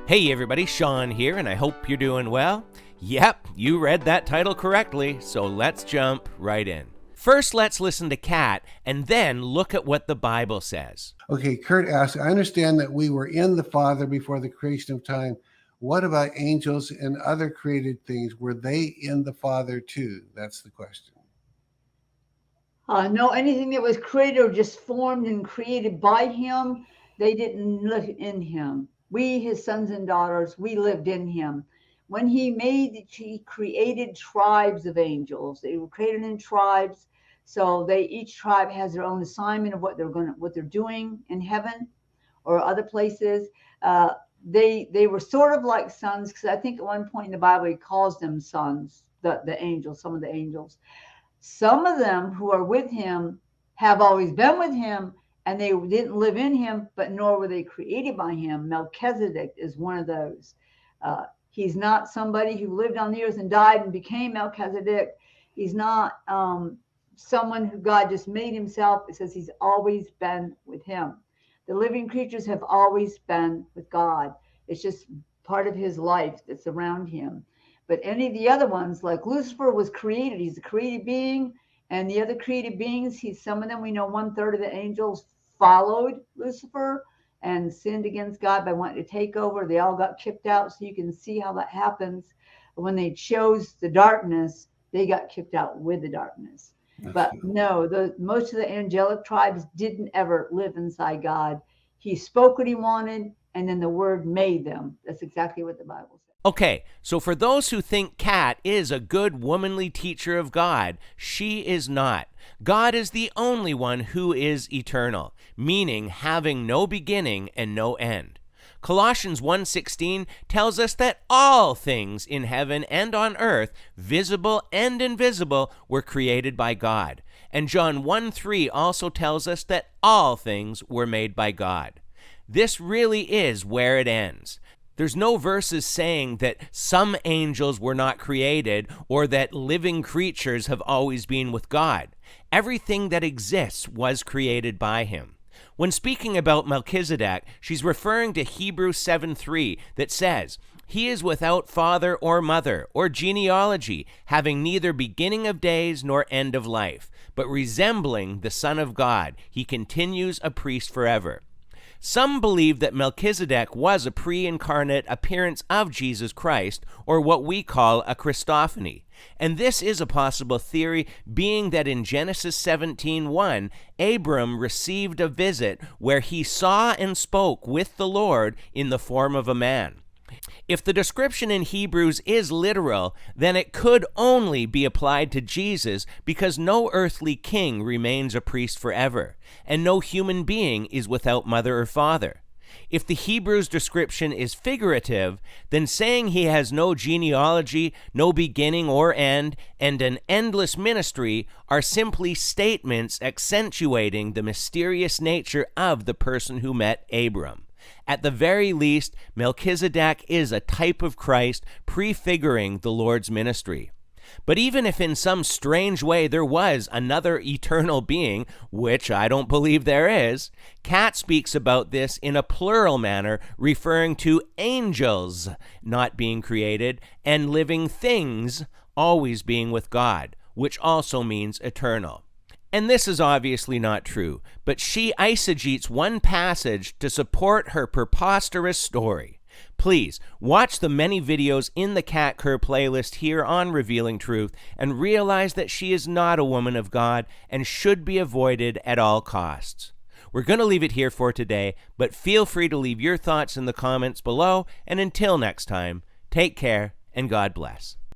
Hey everybody, Sean here, and I hope you're doing well. Yep, you read that title correctly, so let's jump right in. First, let's listen to Kat, and then look at what the Bible says. Okay, Kurt asks, I understand that we were in the Father before the creation of time. What about angels and other created things? Were they in the Father too? That's the question. No, anything that was created or just formed and created by him, they didn't live in him. We, his sons and daughters, we lived in him. When he created tribes of angels. They were created in tribes, so each tribe has their own assignment of what they're doing in heaven or other places. They were sort of like sons, because I think at one point in the Bible he calls them sons, the angels, some of the angels. Some of them who are with him have always been with him, and they didn't live in him, but nor were they created by him. Melchizedek is one of those. He's not somebody who lived on the earth and died and became Melchizedek. He's not someone who God just made himself. It says he's always been with him. The living creatures have always been with God. It's just part of his life that's around him. But any of the other ones, like Lucifer was created, he's a created being, and the other created beings, some of them, we know 1/3 of the angels followed Lucifer and sinned against God by wanting to take over. They all got kicked out, so you can see how that happens. When they chose the darkness, they got kicked out with the darkness. But no, most of the angelic tribes didn't ever live inside God. He spoke what he wanted, and then the word made them. That's exactly what the Bible says. Okay, so for those who think Kat is a good womanly teacher of God, she is not. God is the only one who is eternal, meaning having no beginning and no end. Colossians 1:16 tells us that all things in heaven and on earth, visible and invisible, were created by God. And John 1:3 also tells us that all things were made by God. This really is where it ends. There's no verses saying that some angels were not created or that living creatures have always been with God. Everything that exists was created by him. When speaking about Melchizedek, she's referring to Hebrews 7:3 that says, "He is without father or mother or genealogy, having neither beginning of days nor end of life, but resembling the Son of God, he continues a priest forever." Some believe that Melchizedek was a pre-incarnate appearance of Jesus Christ, or what we call a Christophany. And this is a possible theory, being that in Genesis 17:1, Abram received a visit where he saw and spoke with the Lord in the form of a man. If the description in Hebrews is literal, then it could only be applied to Jesus, because no earthly king remains a priest forever, and no human being is without mother or father. If the Hebrews description is figurative, then saying he has no genealogy, no beginning or end, and an endless ministry are simply statements accentuating the mysterious nature of the person who met Abram. At the very least, Melchizedek is a type of Christ, prefiguring the Lord's ministry. But even if in some strange way there was another eternal being, which I don't believe there is, Kat speaks about this in a plural manner, referring to angels not being created and living things always being with God, which also means eternal. And this is obviously not true, but she eisegetes one passage to support her preposterous story. Please watch the many videos in the Kat Kerr playlist here on Revealing Truth and realize that she is not a woman of God and should be avoided at all costs. We're going to leave it here for today, but feel free to leave your thoughts in the comments below, and until next time, take care and God bless.